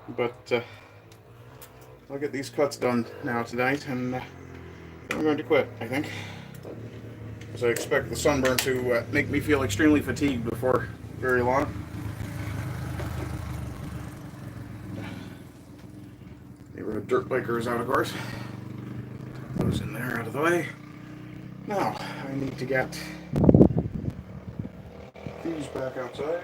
But I'll get these cuts done now tonight, and I'm going to quit, I think. Because I expect the sunburn to make me feel extremely fatigued before very long. Neighborhood dirt bikers out, of course. Those in there out of the way. Now, I need to get these back outside.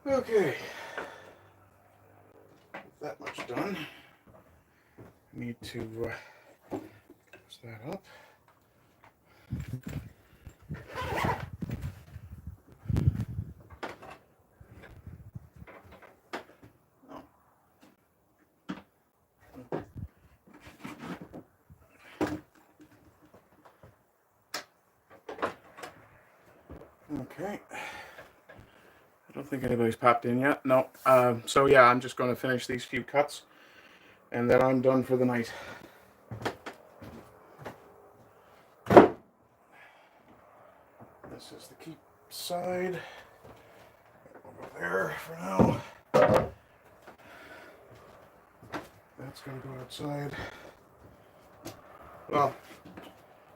Okay, with that much done, I need to close that up. Okay. I don't think anybody's popped in yet. No. So yeah, I'm just going to finish these few cuts, and then I'm done for the night. This is the keep side. Over there for now. That's going to go outside. Well,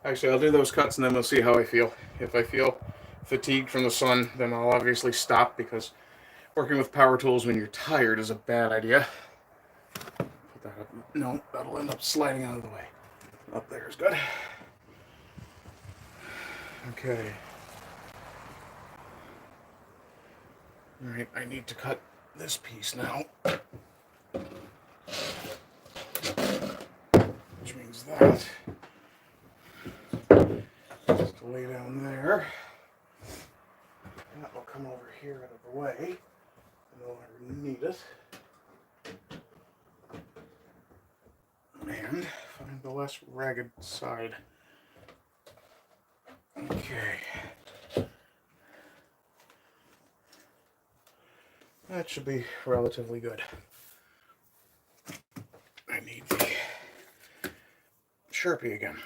actually, I'll do those cuts and then we'll see how I feel. If I feel fatigued from the sun, then I'll obviously stop, because working with power tools when you're tired is a bad idea. Put that up. No, that'll end up sliding out of the way. Up there is good. Okay. Alright, I need to cut this piece now. Which means that just to lay down there. That will come over here out of the way. I no longer need it. And find the less ragged side. Okay. That should be relatively good. I need the Sharpie again.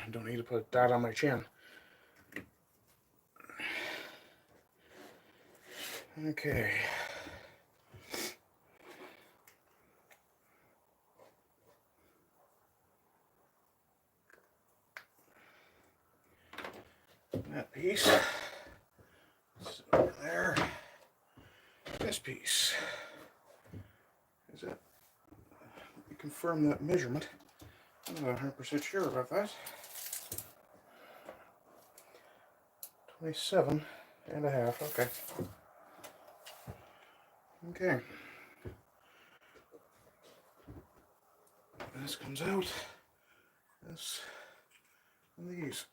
I don't need to put a dot on my chin. Okay. That piece is over there. This piece is it. You confirm that measurement. I'm not 100% sure about that. 27 and a half. Okay. Okay. This comes out. This and these.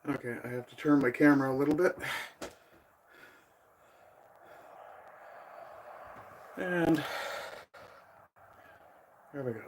Okay, I have to turn my camera a little bit. And there we go.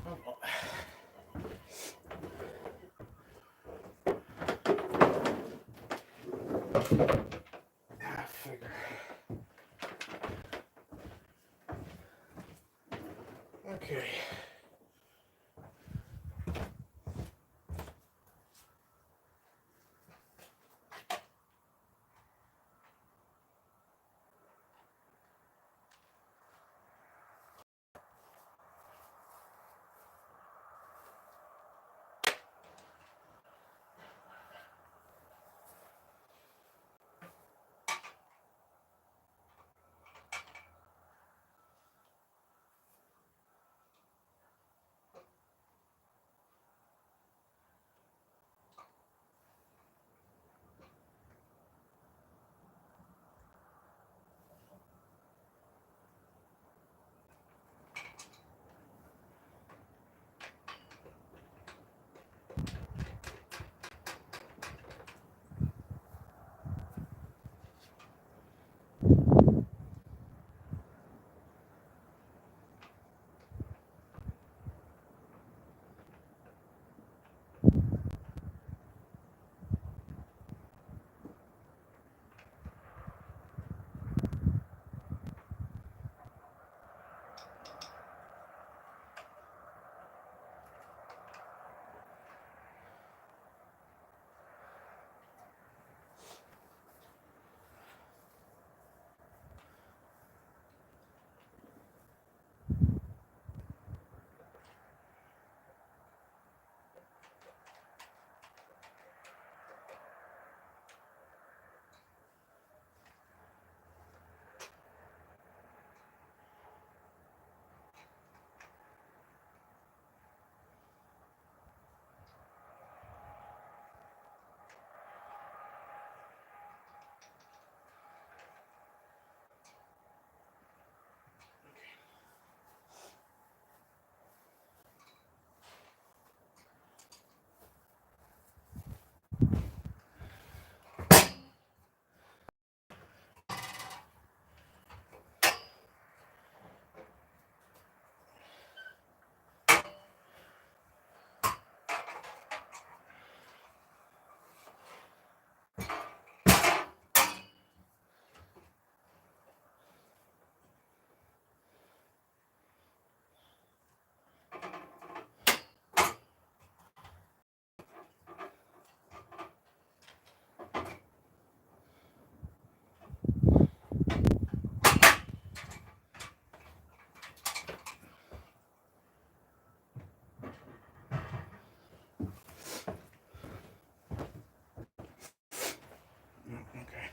Oh, well. Figure. Okay. Okay.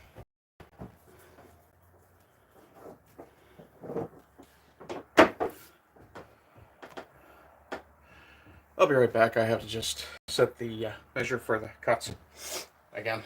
I'll be right back. I have to just set the measure for the cuts again.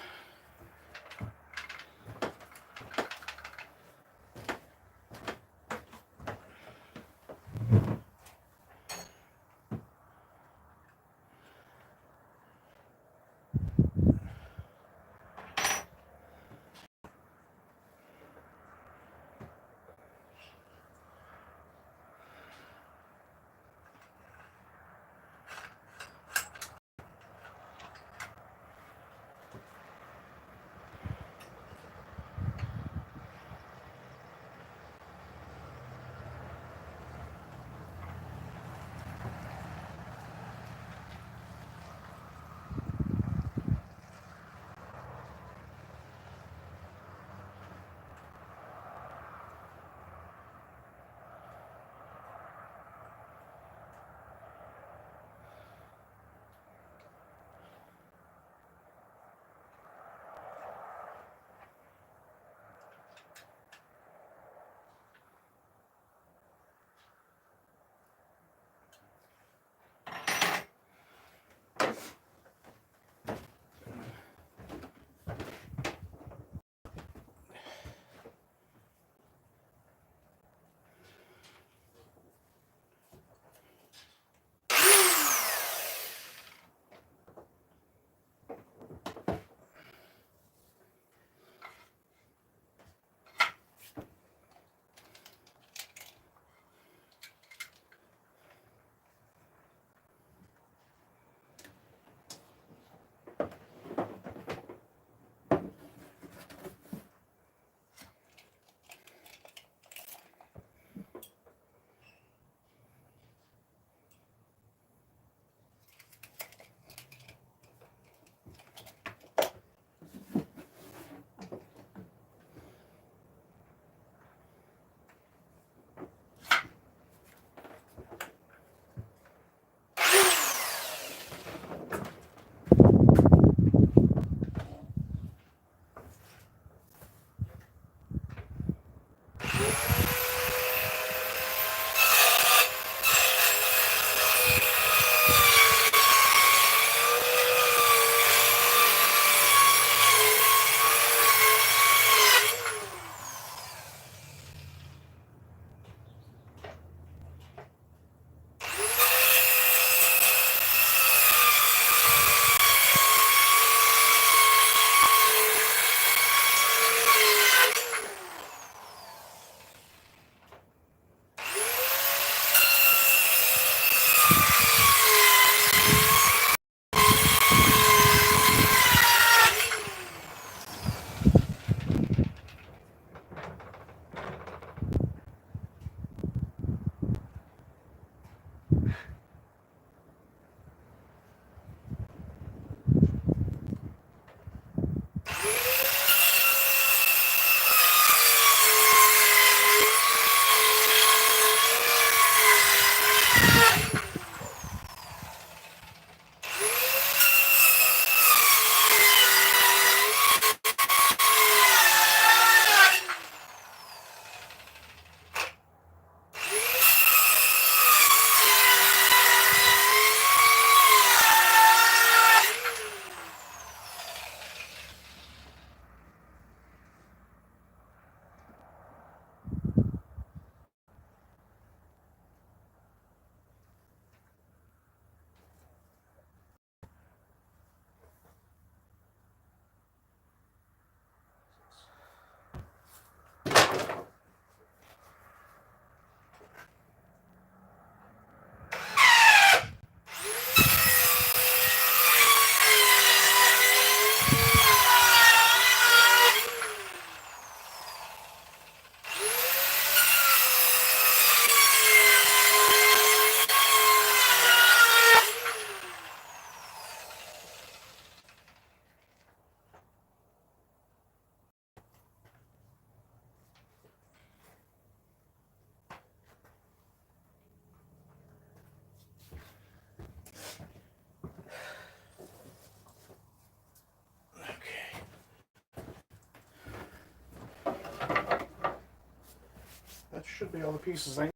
should be all the pieces I need.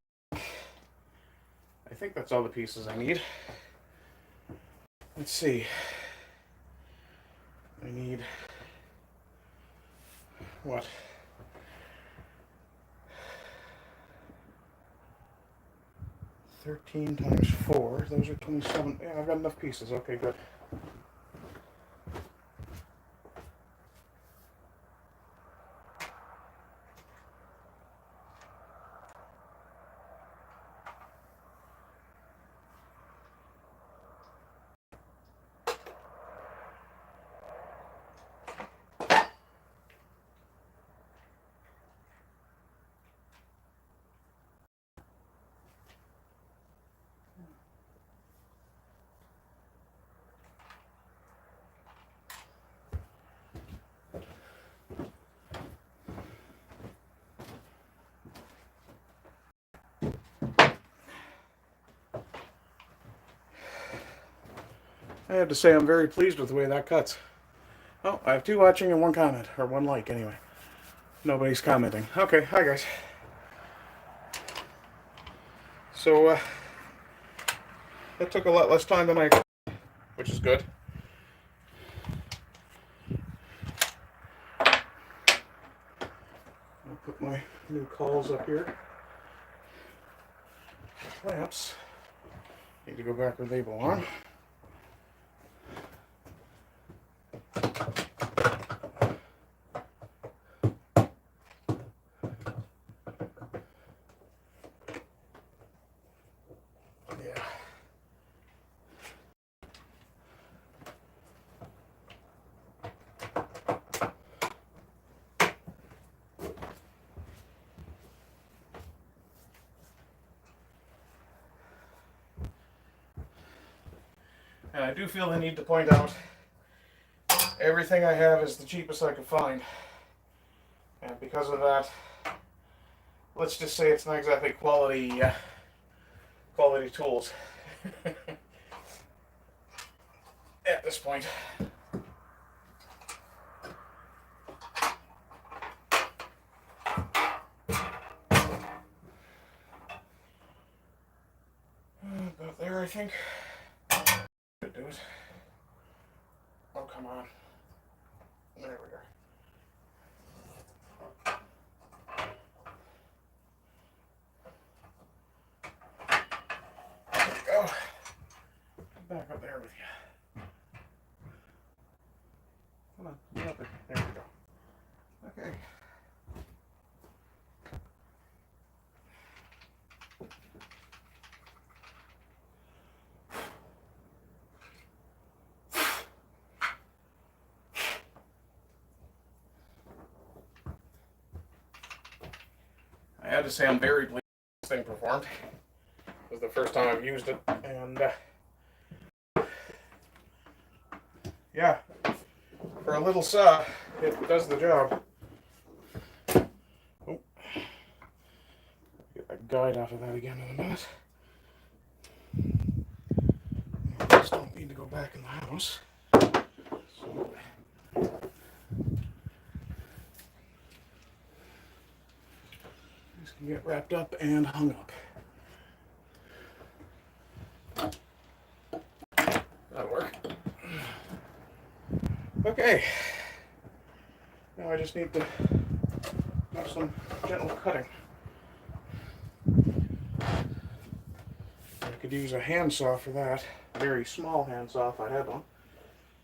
I think that's all the pieces I need. Let's see. I need what? $13 times 4. Those are 27. Yeah, I've got enough pieces. Okay, good. I have to say I'm very pleased with the way that cuts. Oh, I have 2 watching and 1 comment, or 1 like anyway. Nobody's commenting. Okay, hi guys. So, that took a lot less time than I expected, which is good. I'll put my new calls up here. Clamps need to go back where they belong. And I do feel the need to point out everything I have is the cheapest I could find. And because of that, let's just say it's not exactly quality tools at this point. About there, I think. Do it. Oh, come on. There we are. There we go. Back up there with you. Come on, get up there. There we go. Okay. I have to say I'm very pleased with this thing performed. This is the first time I've used it, and yeah, for a little saw, it does the job. Oh, get that guide out of that again in a minute. I just don't need to go back in the house. So, this can get wrapped up and hung up. That'll work. Okay. Now I just need to do some gentle cutting. I could use a handsaw for that. A very small handsaw if I had one.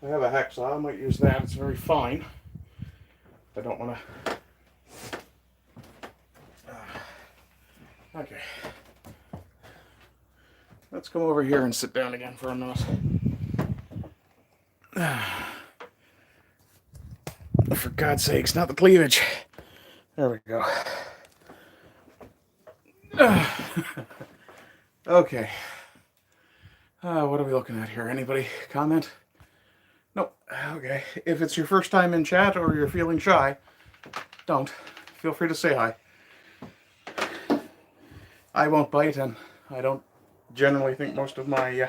I have a hacksaw. I might use that. It's very fine. I don't want to. Okay. Let's come over here and sit down again for a minute. For God's sakes, not the cleavage. There we go. Okay. What are we looking at here? Anybody comment? Nope. Okay. If it's your first time in chat or you're feeling shy, don't. Feel free to say hi. I won't bite, and I don't generally think most of my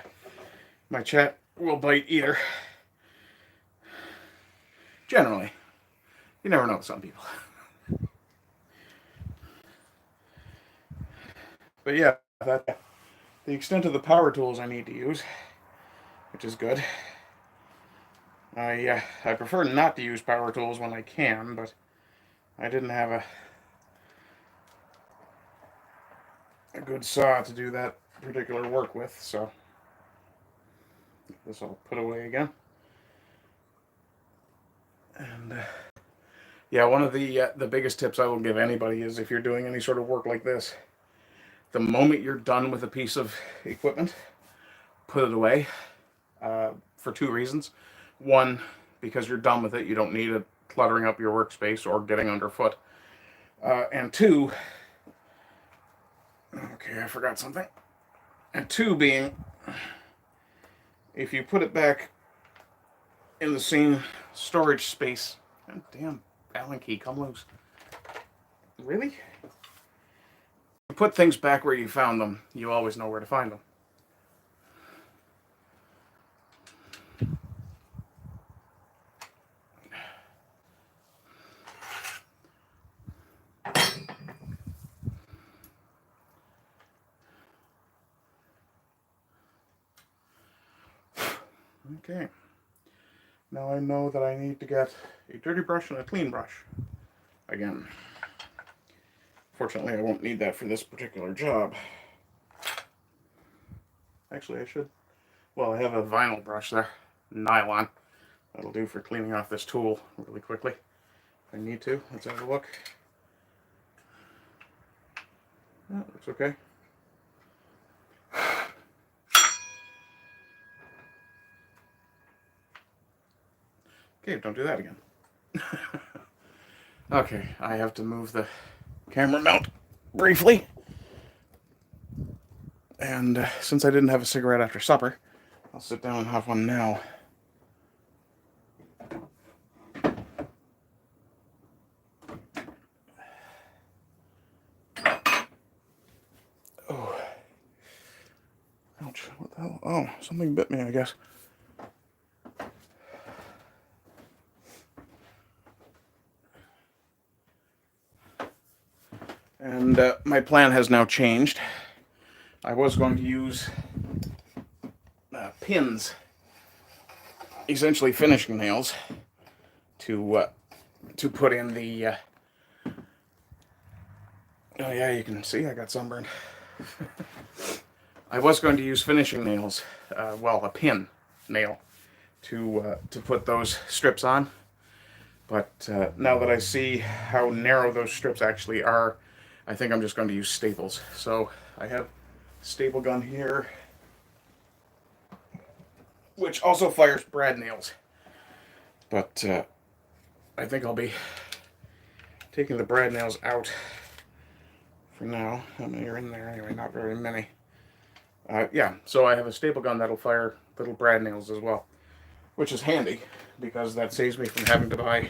my chat will bite either. Generally. You never know with some people. But yeah, that the extent of the power tools I need to use, which is good. I prefer not to use power tools when I can, but I didn't have a good saw to do that particular work with, so this I'll put away again. And yeah, one of the biggest tips I will give anybody is if you're doing any sort of work like this, the moment you're done with a piece of equipment, put it away for two reasons. One, because you're done with it, you don't need it cluttering up your workspace or getting underfoot. And two, okay, I forgot something. And two being, if you put it back in the same storage space, God damn, Allen key, come loose. Really? You put things back where you found them, you always know where to find them. Okay. Now I know that I need to get a dirty brush and a clean brush again. Fortunately, I won't need that for this particular job. Actually, I should. Well, I have a vinyl brush there, nylon. That'll do for cleaning off this tool really quickly. If I need to, let's have a look. Oh, looks okay. Okay, don't do that again. Okay, I have to move the camera mount briefly. And since I didn't have a cigarette after supper, I'll sit down and have one now. Oh. Ouch, what the hell? Oh, something bit me, I guess. And my plan has now changed. I was going to use pins, essentially finishing nails, to put in the. Oh yeah, you can see I got sunburned. I was going to use finishing nails, well, a pin nail, to put those strips on. But now that I see how narrow those strips actually are, I think I'm just going to use staples. So I have a staple gun here, which also fires brad nails. But I think I'll be taking the brad nails out for now. How many are in there? Anyway, not very many. Yeah, so I have a staple gun that'll fire little brad nails as well, which is handy because that saves me from having to buy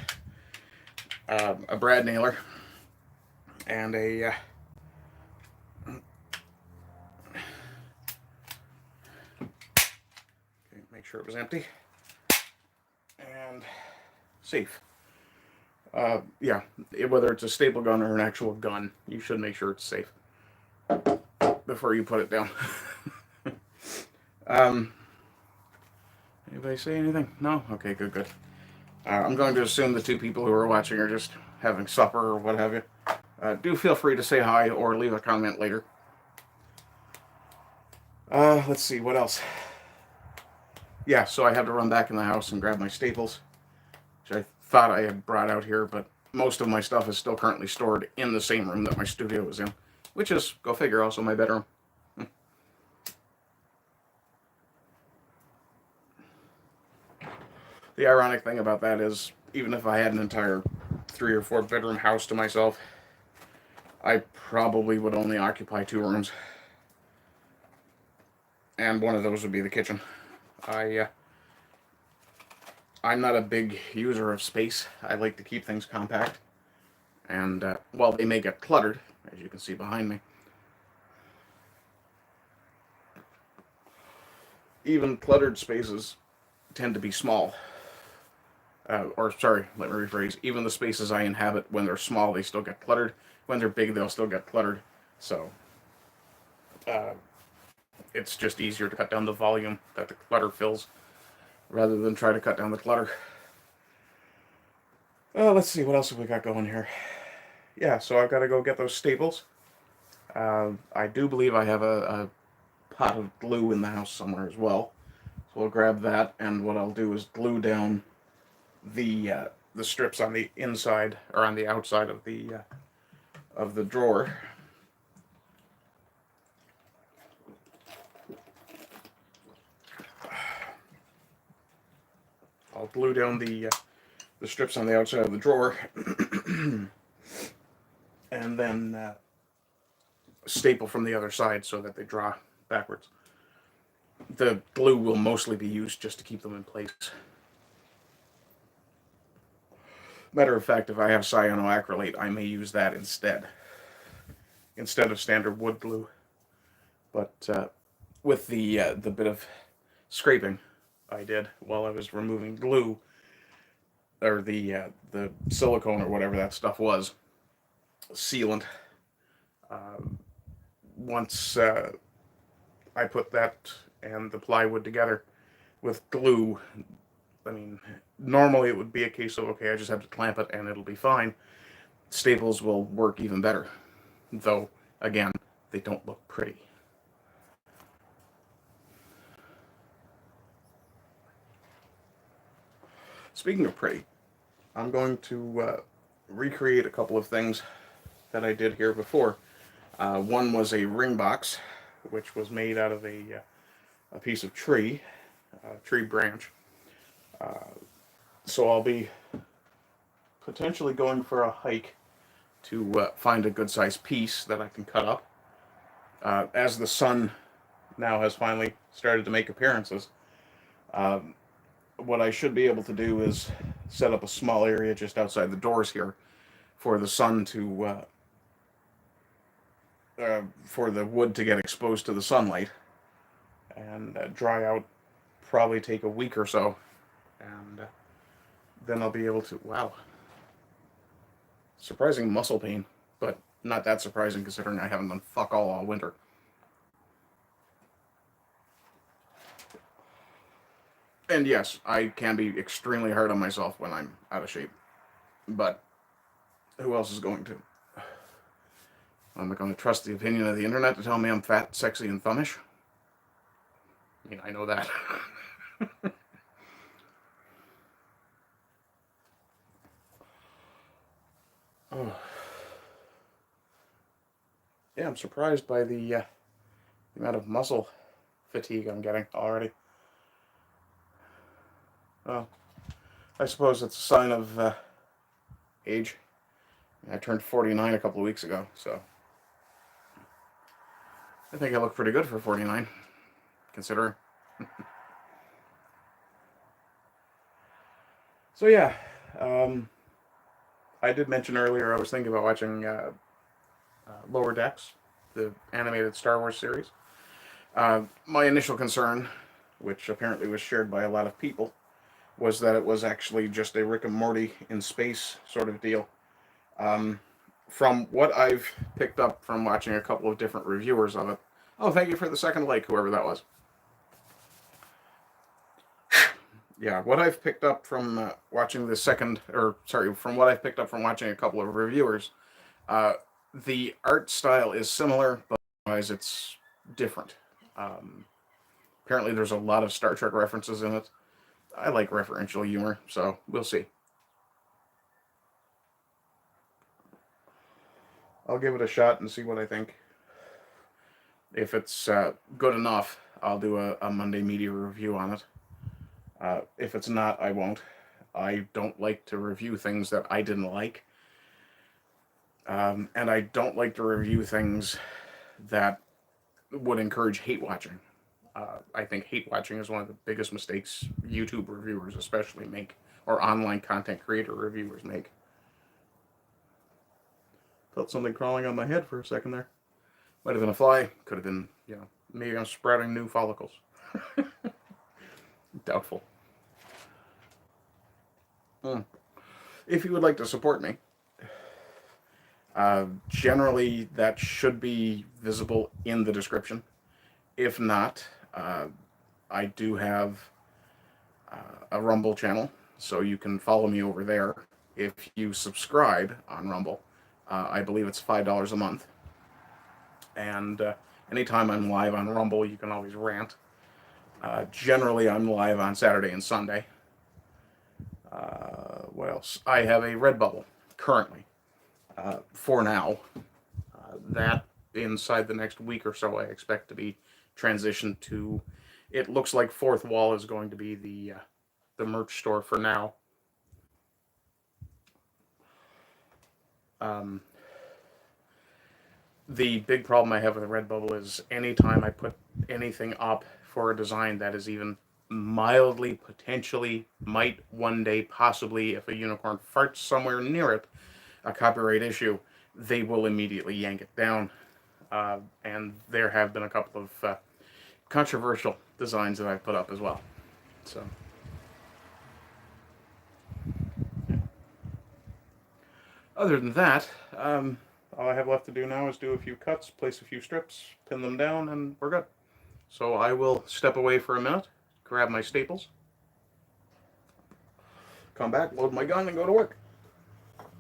a brad nailer and a okay, make sure it was empty and safe. Yeah, whether it's a staple gun or an actual gun, you should make sure it's safe before you put it down. Anybody say anything? No? Okay, good. I'm going to assume the two people who are watching are just having supper or what have you. Do feel free to say hi or leave a comment later. Let's see, what else? Yeah, so I had to run back in the house and grab my staples, which I thought I had brought out here, but most of my stuff is still currently stored in the same room that my studio is in, which is, go figure, also my bedroom. The ironic thing about that is, even if I had an entire 3 or 4 bedroom house to myself, I probably would only occupy 2 rooms. And one of those would be the kitchen. I'm not a big user of space. I like to keep things compact. And, while they may get cluttered, as you can see behind me, even cluttered spaces tend to be small. Or sorry, let me rephrase. Even the spaces I inhabit, when they're small, they still get cluttered. When they're big, they'll still get cluttered. So It's just easier to cut down the volume that the clutter fills rather than try to cut down the clutter. Let's see, what else have we got going here? Yeah, so I've got to go get those staples. I do believe I have a pot of glue in the house somewhere as well. So I'll grab that, and what I'll do is glue down the strips on the inside or on the outside of the drawer. I'll glue down the strips on the outside of the drawer, and then staple from the other side so that they draw backwards. The glue will mostly be used just to keep them in place. Matter of fact, if I have cyanoacrylate, I may use that instead of standard wood glue. But with the bit of scraping I did while I was removing glue, or the silicone or whatever that stuff was, sealant. Once I put that and the plywood together with glue, I mean, normally it would be a case of, okay, I just have to clamp it and it'll be fine. Staples will work even better, though, again, they don't look pretty. Speaking of pretty, I'm going to recreate a couple of things that I did here before. One was a ring box, which was made out of a piece of tree branch. So I'll be potentially going for a hike to find a good sized piece that I can cut up. As the sun now has finally started to make appearances, what I should be able to do is set up a small area just outside the doors here for the sun to for the wood to get exposed to the sunlight and dry out. Probably take a week or so, and then I'll be able to. Wow, surprising muscle pain, but not that surprising considering I haven't done fuck all winter. And yes, I can be extremely hard on myself when I'm out of shape, but who else is going to? Am I going to trust the opinion of the internet to tell me I'm fat, sexy, and thummish? I mean, I know that. Oh. Yeah, I'm surprised by the amount of muscle fatigue I'm getting already. Well, I suppose it's a sign of age. I turned 49 a couple of weeks ago, so I think I look pretty good for 49, considering. So yeah, I did mention earlier I was thinking about watching Lower Decks, the animated Star Wars series. My initial concern, which apparently was shared by a lot of people, was that it was actually just a Rick and Morty in space sort of deal. From what I've picked up from watching a couple of different reviewers of it. Oh, thank you for the second like, whoever that was. Yeah, what I've picked up from watching from what I've picked up from watching a couple of reviewers, the art style is similar, but otherwise it's different. Apparently, there's a lot of Star Trek references in it. I like referential humor, so we'll see. I'll give it a shot and see what I think. If it's good enough, I'll do a Monday media review on it. If it's not, I won't. I don't like to review things that I didn't like. And I don't like to review things that would encourage hate watching. I think hate watching is one of the biggest mistakes YouTube reviewers especially make, or online content creator reviewers make. Felt something crawling on my head for a second there. Might have been a fly. Could have been, maybe I'm sprouting new follicles. Doubtful. If you would like to support me, Generally, that should be visible in the description. If not, I do have a Rumble channel, so you can follow me over there. If you subscribe on Rumble, I believe it's $5 a month. And anytime I'm live on Rumble, you can always rant. Generally, I'm live on Saturday and Sunday. What else? I have a Redbubble currently. For now, that inside the next week or so, I expect to be transitioned to. It looks like Fourth Wall is going to be the merch store for now. The big problem I have with Redbubble is anytime I put anything up for a design that is even mildly, potentially, might one day, possibly, if a unicorn farts somewhere near it, a copyright issue, they will immediately yank it down. And there have been a couple of controversial designs that I've put up as well. So, yeah. Other than that, all I have left to do now is do a few cuts, place a few strips, pin them down, and we're good. So I will step away for a minute, grab my staples, come back, load my gun, and go to work.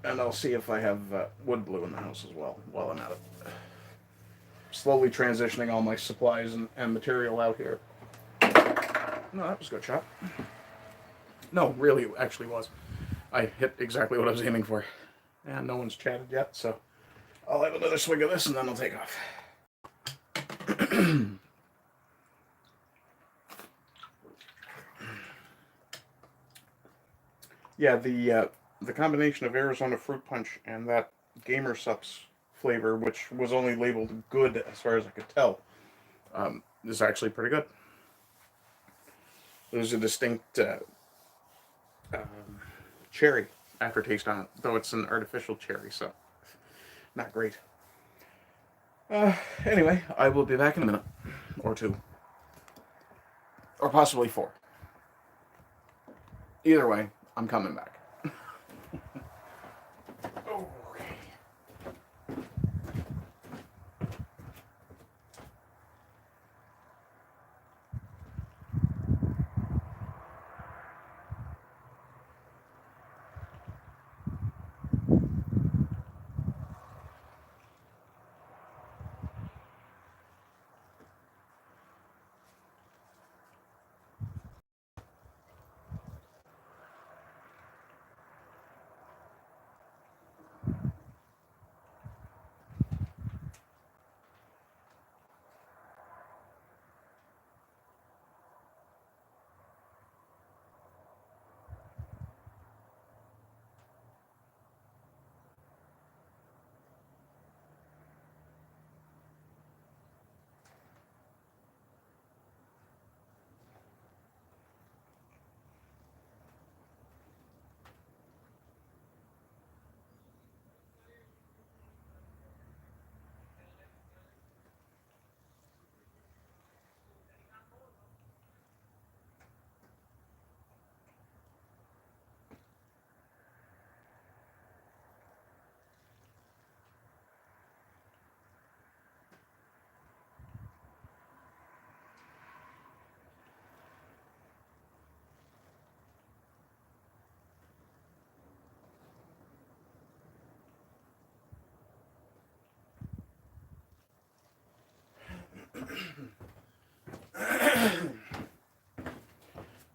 And I'll see if I have wood glue in the house as well while I'm at it. Slowly transitioning all my supplies and material out here. No, that was a good shot. No, really, it actually was. I hit exactly what I was aiming for. And no one's chatted yet, so I'll have another swig of this and then I'll take off. Yeah, the combination of Arizona Fruit Punch and that Gamer Sups flavor, which was only labeled good as far as I could tell, is actually pretty good. There's a distinct cherry aftertaste on it, though it's an artificial cherry, so not great. Anyway, I will be back in a minute or two, or possibly 4. Either way, I'm coming back.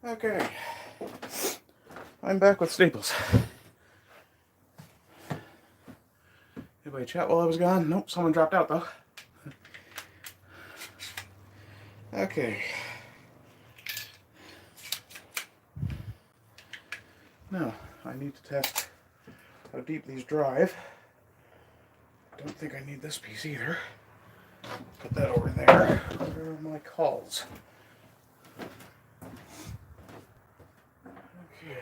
Okay, I'm back with staples. Anybody chat while I was gone? Nope, someone dropped out though. Okay. Now, I need to test how deep these drive. Don't think I need this piece either. Put that over there. Where are my calls? Okay.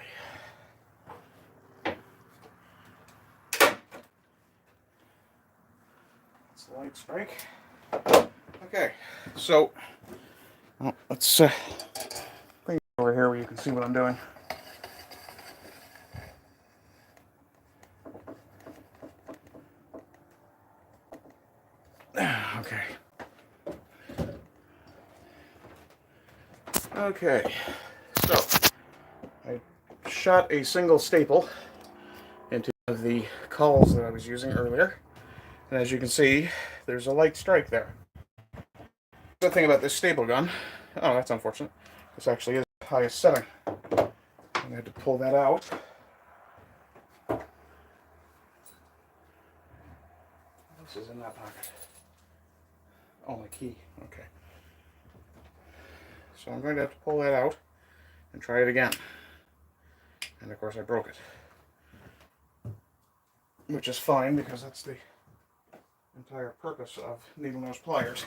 It's a light strike. Okay, so let's bring it over here where you can see what I'm doing. Okay. Okay, so I shot a single staple into one of the cauls that I was using earlier, and as you can see, there's a light strike there. Good thing about this staple gun, oh, that's unfortunate, this actually is the highest setting. I had to pull that out. This is in that pocket. Oh, my key. Okay. So I'm going to have to pull that out and try it again. And of course I broke it. Which is fine because that's the entire purpose of needle nose pliers.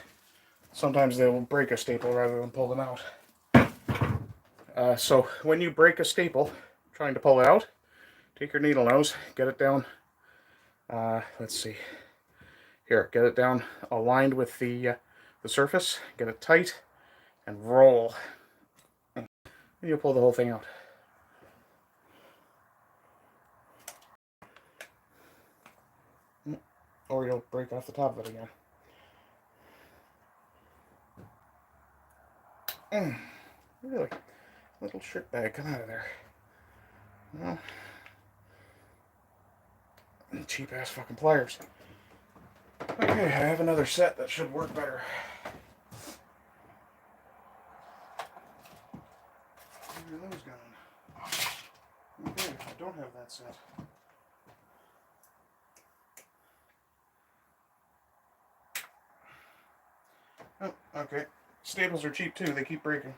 Sometimes they will break a staple rather than pull them out. So when you break a staple trying to pull it out, take your needle nose, get it down, let's see, here, get it down aligned with the surface, get it tight, and roll. And you'll pull the whole thing out. Or you'll break off the top of it again. Really? Little shit bag, come out of there. Well, cheap ass fucking pliers. Okay, I have another set that should work better. Where are those going? Okay, I don't have that set. Oh, okay. Staples are cheap too, they keep breaking.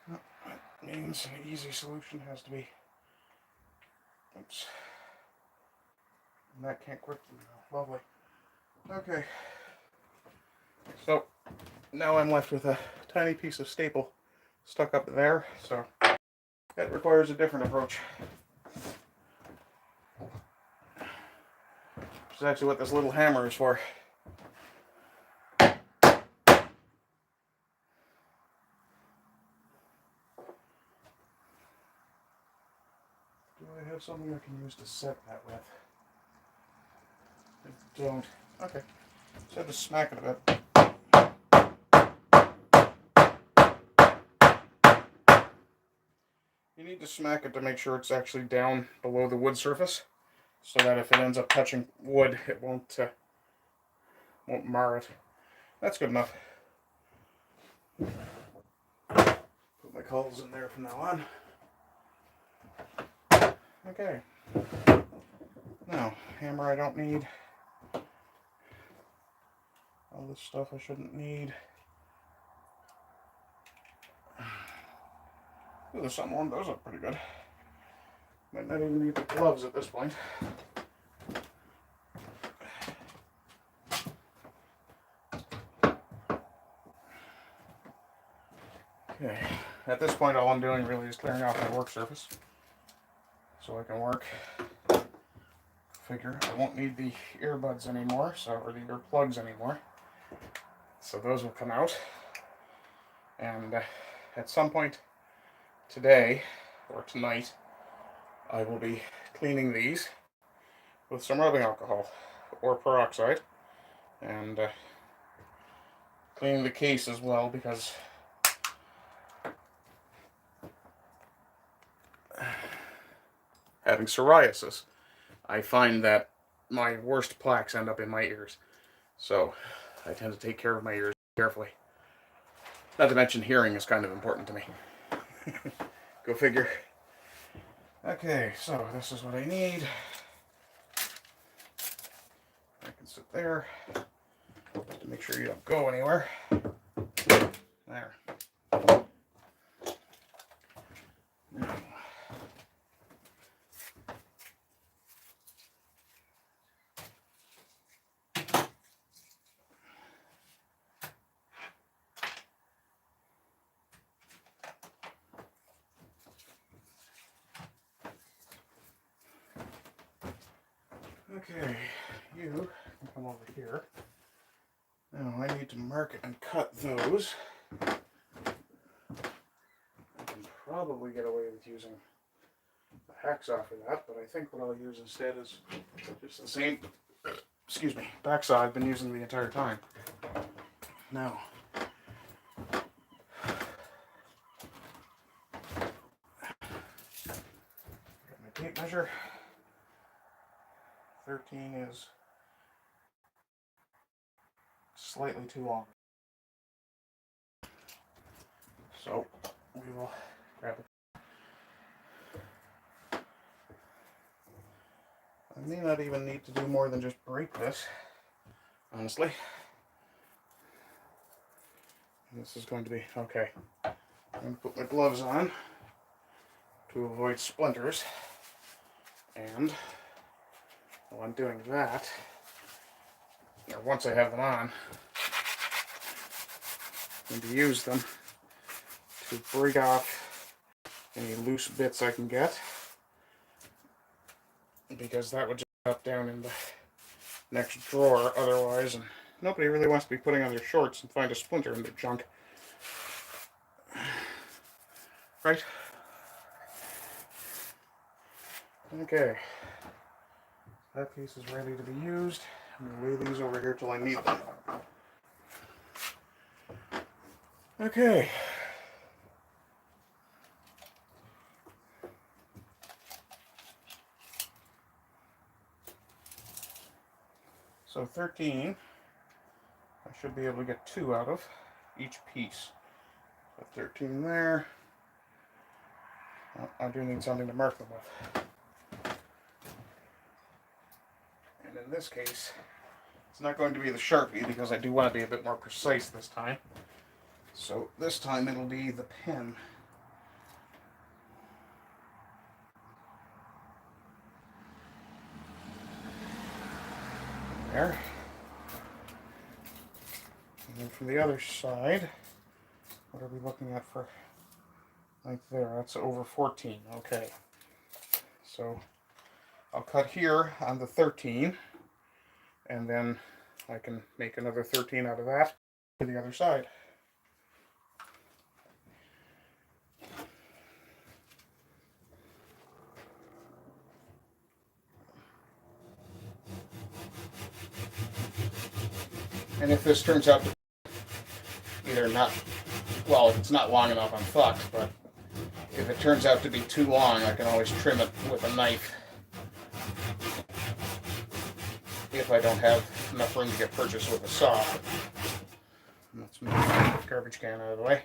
Well, that means an easy solution has to be... Oops. And that can't quit them now. Lovely. Okay. So, now I'm left with a tiny piece of staple stuck up there, so that requires a different approach. Which is actually what this little hammer is for. Do I have something I can use to set that with? I don't. Okay. So I have to smack it a bit. You need to smack it to make sure it's actually down below the wood surface, so that if it ends up touching wood, it won't mar it. That's good enough. Put my coals in there from now on. Okay. Now, hammer I don't need. All this stuff I shouldn't need. Ooh, there's something on those up pretty good. Might not even need the gloves at this point. Okay, at this point all I'm doing really is clearing off my work surface so I can work. Figure I won't need the earbuds anymore, or the earplugs anymore. So those will come out. And at some point today or tonight, I will be cleaning these with some rubbing alcohol or peroxide, and cleaning the case as well, because having psoriasis, I find that my worst plaques end up in my ears. So I tend to take care of my ears carefully. Not to mention hearing is kind of important to me. Go figure. Okay, so this is what I need. I can sit there just to make sure you don't go anywhere. There. Now. Okay, you can come over here. Now I need to mark and cut those. I can probably get away with using a hacksaw for that, but I think what I'll use instead is just the same, excuse me, backsaw I've been using the entire time. Now, got my tape measure. 13 is slightly too long. So we will grab it. I may not even need to do more than just break this, honestly. And this is going to be, okay. I'm going to put my gloves on to avoid splinters. And while I'm doing that, or once I have them on, I'm going to use them to break off any loose bits I can get, because that would just drop down in the next drawer otherwise, and nobody really wants to be putting on their shorts and find a splinter in their junk. Right? Okay. That piece is ready to be used. I'm going to lay these over here till I need them. Okay. So 13, I should be able to get 2 out of each piece. So 13 there. Well, I do need something to mark them with. And in this case, it's not going to be the Sharpie because I do want to be a bit more precise this time. So this time it'll be the pen. There. And then from the other side, what are we looking at for length there? That's over 14. Okay. So I'll cut here on the 13, and then I can make another 13 out of that to the other side. And if this turns out to either not, well, if it's not long enough, I'm fucked, but if it turns out to be too long, I can always trim it with a knife if I don't have enough room to get purchased with a saw. Let's move the garbage can out of the way.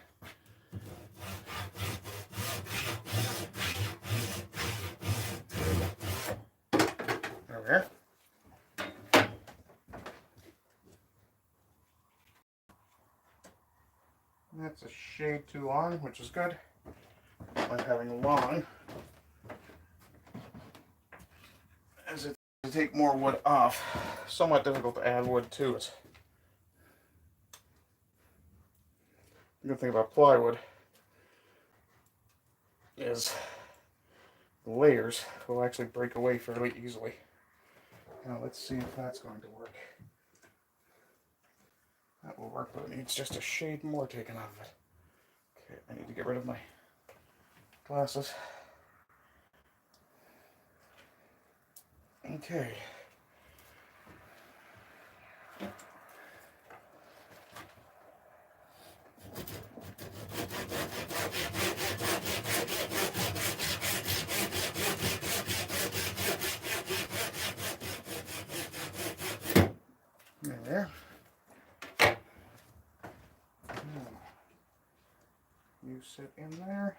There we are. That's a shade too long, which is good. Like having long, as it to take more wood off. Somewhat difficult to add wood to it. The good thing about plywood is the layers will actually break away fairly easily. Now let's see if that's going to work. That will work, but it needs just a shade more taken out of it. Okay, I need to get rid of my glasses. Okay. There. You sit in there.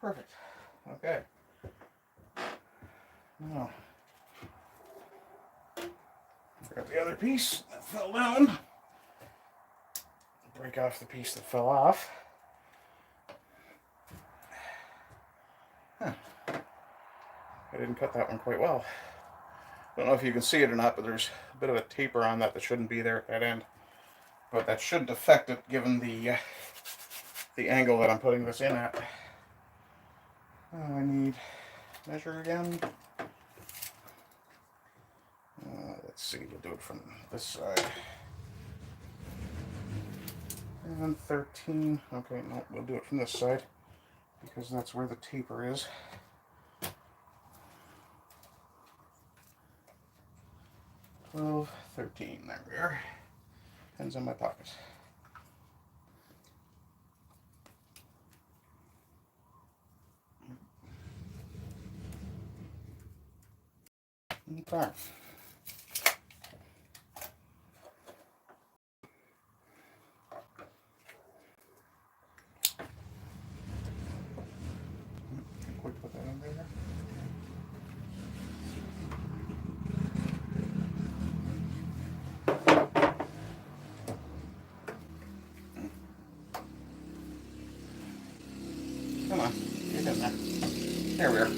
Perfect. Okay. Now, grab the other piece that fell down. Break off the piece that fell off. Huh. I didn't cut that one quite well. Don't know if you can see it or not, but there's a bit of a taper on that shouldn't be there at that end. But that shouldn't affect it given the angle that I'm putting this in at. I need measure again. Let's see, we'll do it from this side. And 13. Okay, no, we'll do it from this side because that's where the taper is. 12, 13. There we are. Pens in my pocket. Okay. Quick, put that in there. Come on, get in there. There we are.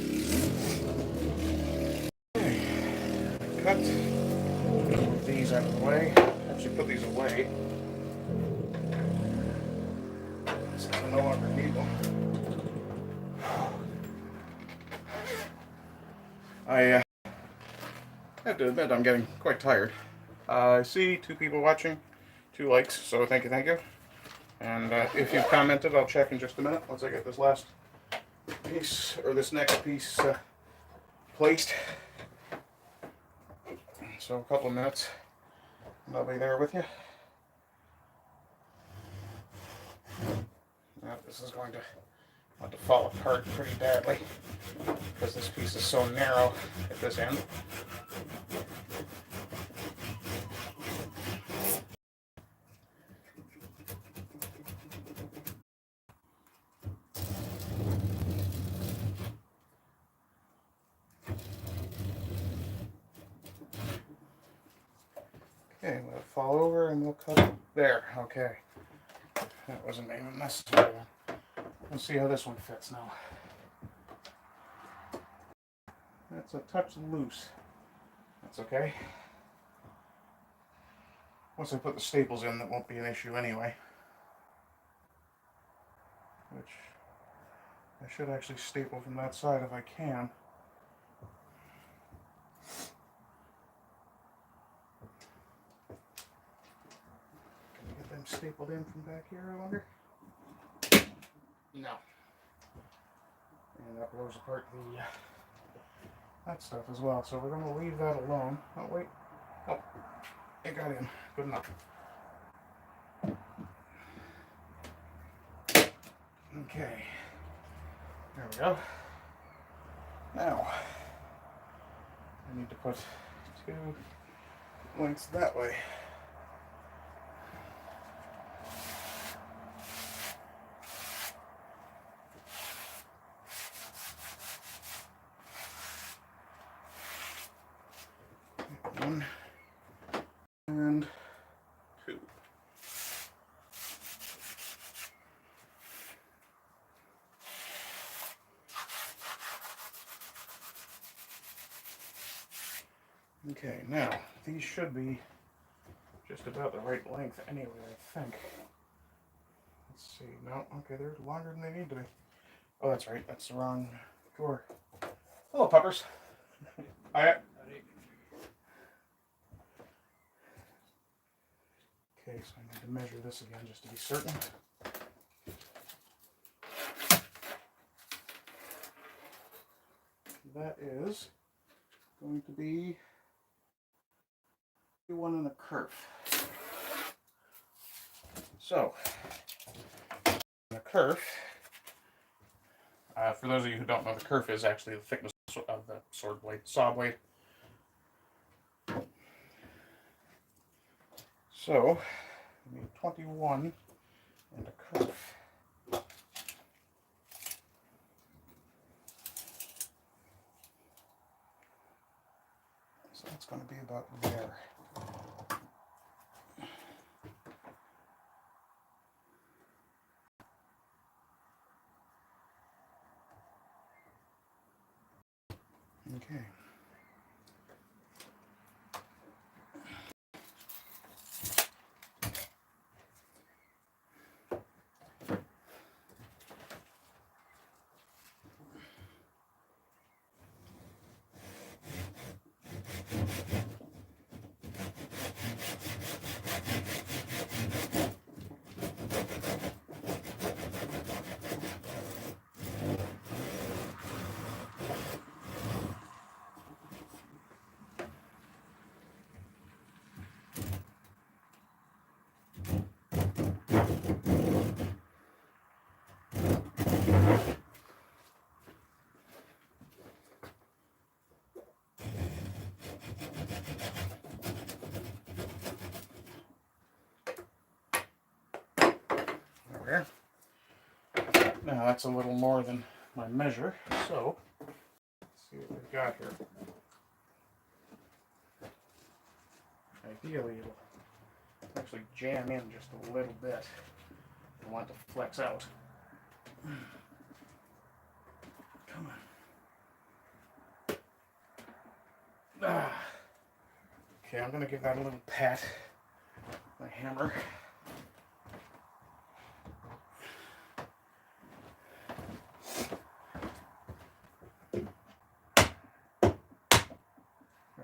Okay. Cut these out of the way. Actually, put these away. Since I no longer need them. I have to admit I'm getting quite tired. I see 2 people watching, 2 likes, so thank you. And if you've commented, I'll check in just a minute once I get this last piece, or this next piece placed. So a couple of minutes, and I'll be there with you. Now, this is going to want to fall apart pretty badly, because this piece is so narrow at this end. Okay, let it fall over and we'll cut it there. Okay. That wasn't even necessary. Let's see how this one fits now. That's a touch loose. That's okay. Once I put the staples in, that won't be an issue anyway. Which I should actually staple from that side if I can. Them stapled in from back here, I wonder? No. And that blows apart the that stuff as well. So we're going to leave that alone. Oh, wait. Oh, it got in. Good enough. Okay. There we go. Now, I need to put 2 lengths that way. One and 2. Okay, now these should be just about the right length anyway, I think. Let's see. No, okay, they're longer than they need to be. Oh, that's right. That's the wrong drawer. Hello, puppers. Hi. Okay, so I need to measure this again just to be certain. That is going to be 1 and a kerf. So, the kerf, for those of you who don't know, the kerf is actually the thickness of the sword blade, saw blade. So, I need 21 and a kerf. So that's going to be about there. Okay. Now that's a little more than my measure, so let's see what we've got here. Ideally, it'll actually jam in just a little bit. I want it to flex out. Come on. Ah. Okay, I'm going to give that a little pat with my hammer.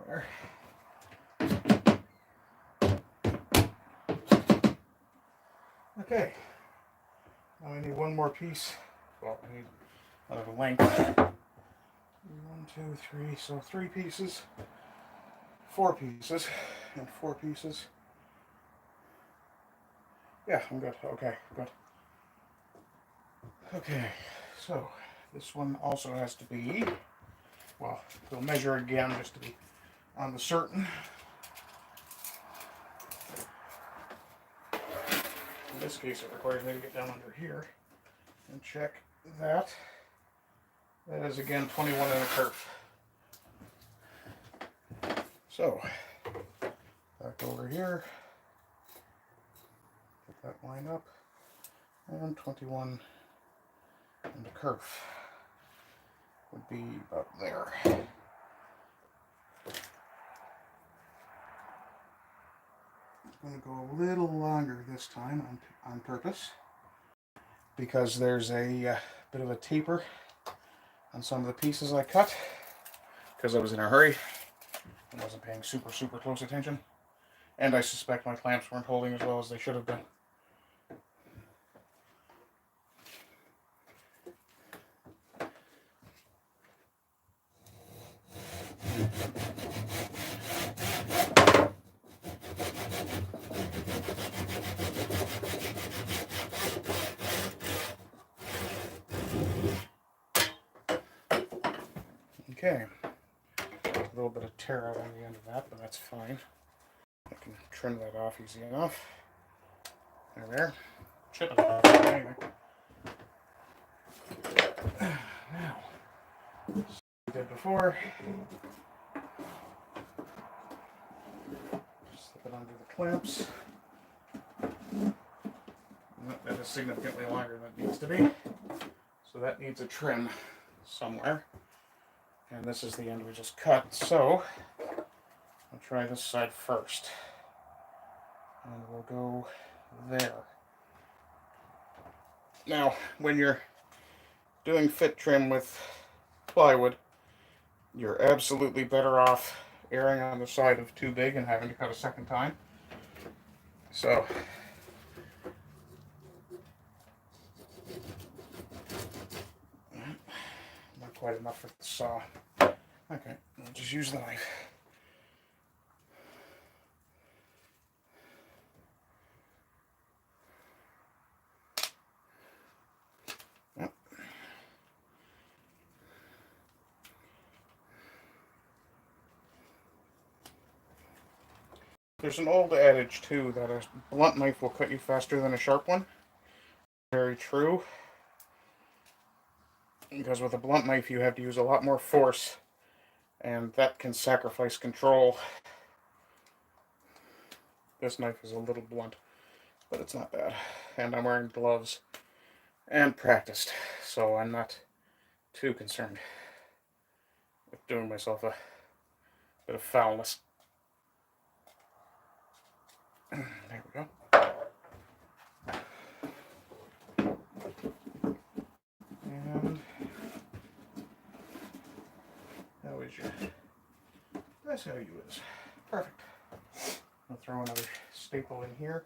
There. Okay, now I need one more piece. Well, I need another length. 1, 2, 3, so 3 pieces, 4 pieces, and 4 pieces. Yeah, I'm good. Okay, good. Okay, so this one also has to be, well, we'll measure again just to be on the certain. In this case, it requires me to get down under here and check that. That is again 21 and a curve. So, back over here, get that line up, and 21 and a curve would be about there. I'm going to go a little longer this time on purpose, because there's a bit of a taper on some of the pieces I cut, because I was in a hurry and wasn't paying super close attention, and I suspect my clamps weren't holding as well as they should have been. Okay, a little bit of tear out on the end of that, but that's fine. I can trim that off easy enough. There. Chip it off. Anyway. Now, as we did before, slip it under the clamps. That is significantly longer than it needs to be, so that needs a trim somewhere. And this is the end we just cut, so I'll try this side first. And we'll go there. Now, when you're doing fit trim with plywood, you're absolutely better off erring on the side of too big and having to cut a second time. So, not quite enough for the saw. Okay, I'll just use the knife. Yep. There's an old adage too that a blunt knife will cut you faster than a sharp one. Very true. Because with a blunt knife you have to use a lot more force, and that can sacrifice control. This knife is a little blunt, but it's not bad. And I'm wearing gloves and practiced, so I'm not too concerned with doing myself a bit of foulness. There we go. And how is your? That's how you is. Perfect. I'll throw another staple in here.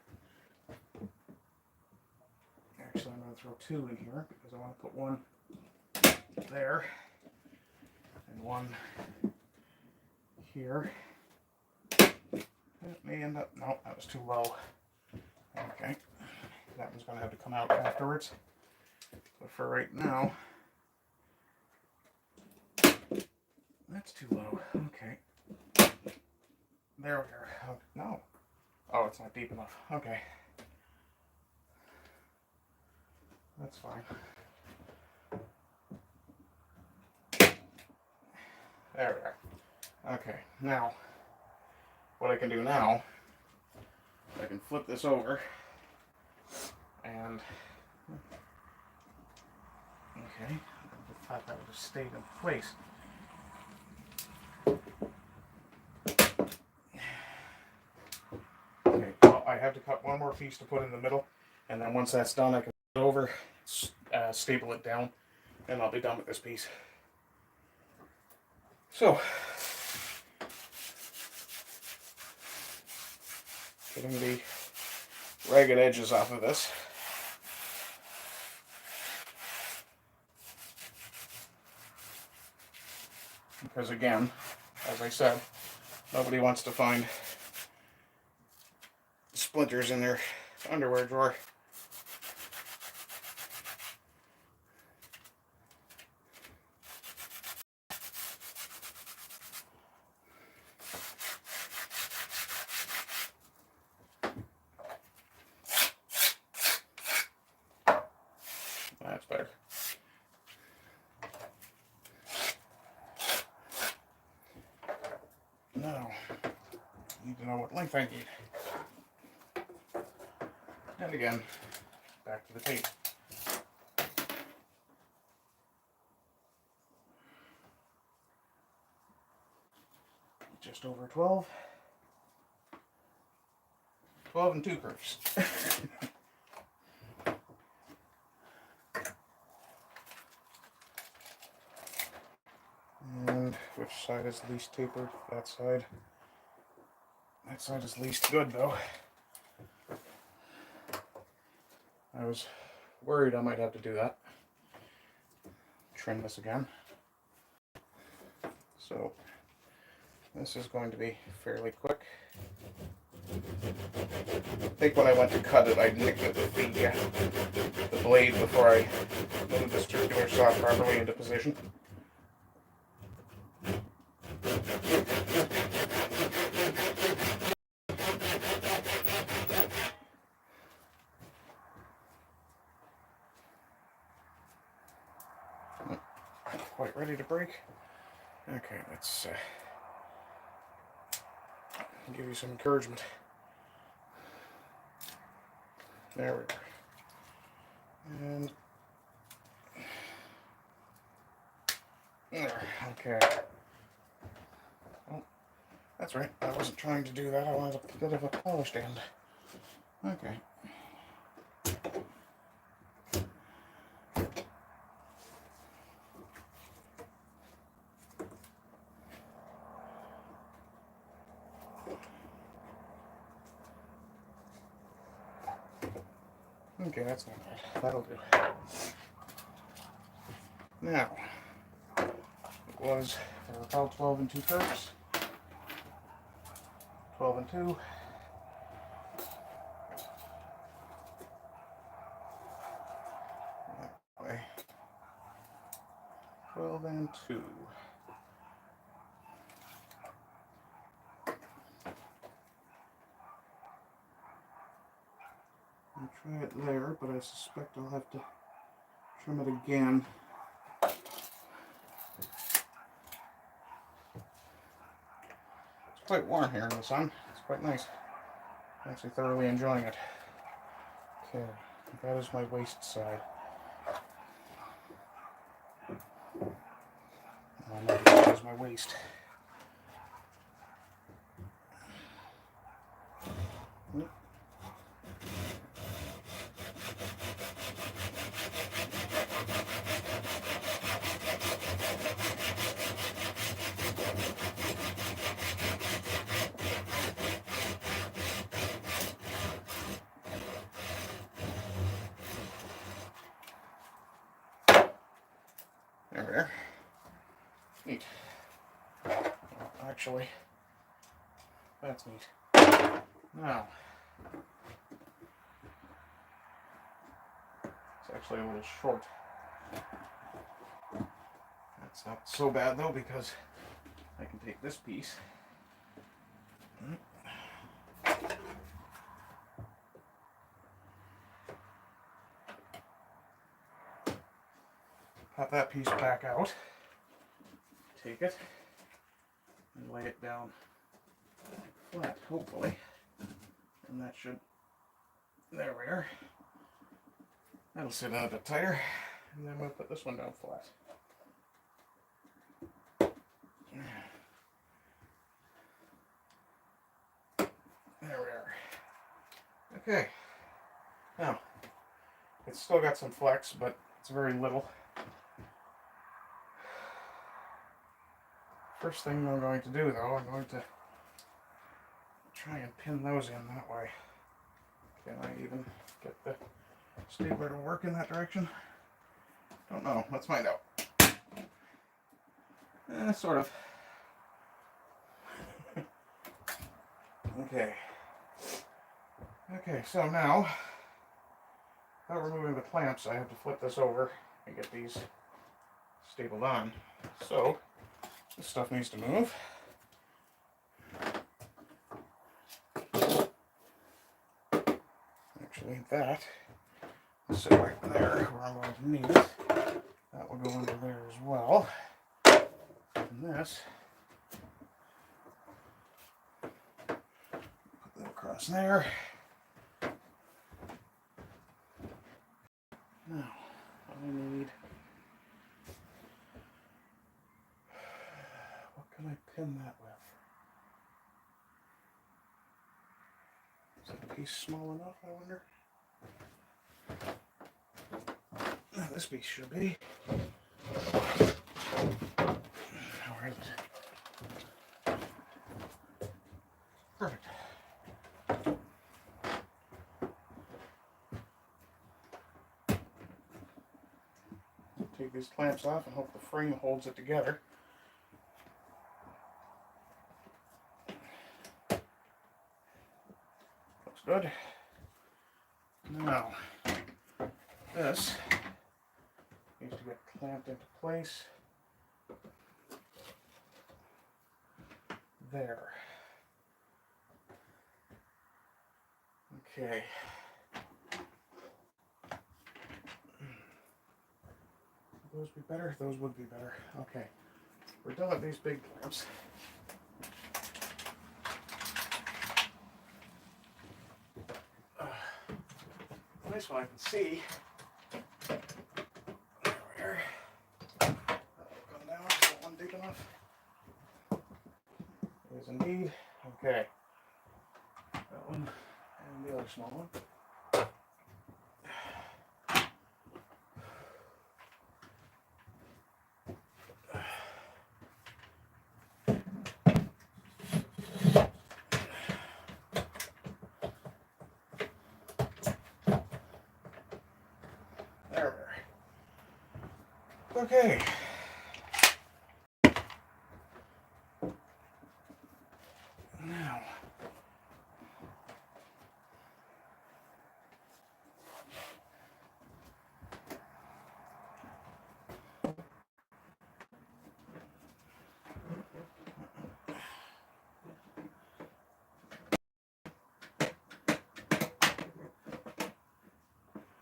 Actually, I'm going to throw 2 in here because I want to put one there and one here. That may end up, no, that was too low. Okay, that one's going to have to come out afterwards. But for right now, that's too low. Okay. There we are. Oh, no. Oh, it's not deep enough. Okay. That's fine. There we are. Okay, now, what I can do now, I can flip this over, and, okay, I thought that would have stayed in place. Okay, well, I have to cut one more piece to put in the middle, and then once that's done, I can put it over, staple it down, and I'll be done with this piece. So, getting the ragged edges off of this. Because again, as I said, nobody wants to find splinters in their underwear drawer. That's better. Now, I need to know what length I need. And again, back to the tape. Just over 12. 12 and 2 curves. And which side is least tapered? That side. That side is least good though. I was worried I might have to do that. Trim this again. So this is going to be fairly quick. I think when I went to cut it, I nicked the blade before I moved the circular saw properly into position. Quite ready to break. Okay, let's give you some encouragement. There we go. And there, okay. Oh, that's right. I wasn't trying to do that. I wanted a bit of a polished end. Okay. Okay, that's not bad. That'll do. Now, it was, if I recall, 12 and 2 curves. 12 and 2. That way. 12 and 2. I'll try it there, but I suspect I'll have to trim it again. It's quite warm here in the sun. It's quite nice. I'm actually thoroughly enjoying it. Okay, that is my waist side. And that is my waist. There we are. Neat. Actually, that's neat. Now, it's actually a little short. That's not so bad though, because I can take this piece. Pop that piece back out. Take it. and lay it down flat, hopefully. And that should, there we are. That'll sit in a bit tighter. And then we'll put this one down flat. There we are. Okay. Now, it's still got some flex, but it's very little. First thing I'm going to do, though, I'm going to try and pin those in that way. Can I even get the stapler to work in that direction? Don't know. Let's find out. Sort of. Okay. Okay, so now, without removing the clamps, I have to flip this over and get these stapled on. So, this stuff needs to move. Actually, that will sit right there where I'm going to need it. That will go under there as well. And this, put that across there. Now, I need, what can I pin that with? Is that piece small enough, I wonder? Now, this piece should be. All right. Perfect. Take these clamps off and hope the frame holds it together. Looks good. Now, this needs to get clamped into place. There. Okay. Would those be better? Those would be better. Okay. We're done with these big clamps. Nice one I can see. There we are. That'll come down. Is that one big enough? It is indeed. Okay. That one and the other small one. There we are. Okay. Now,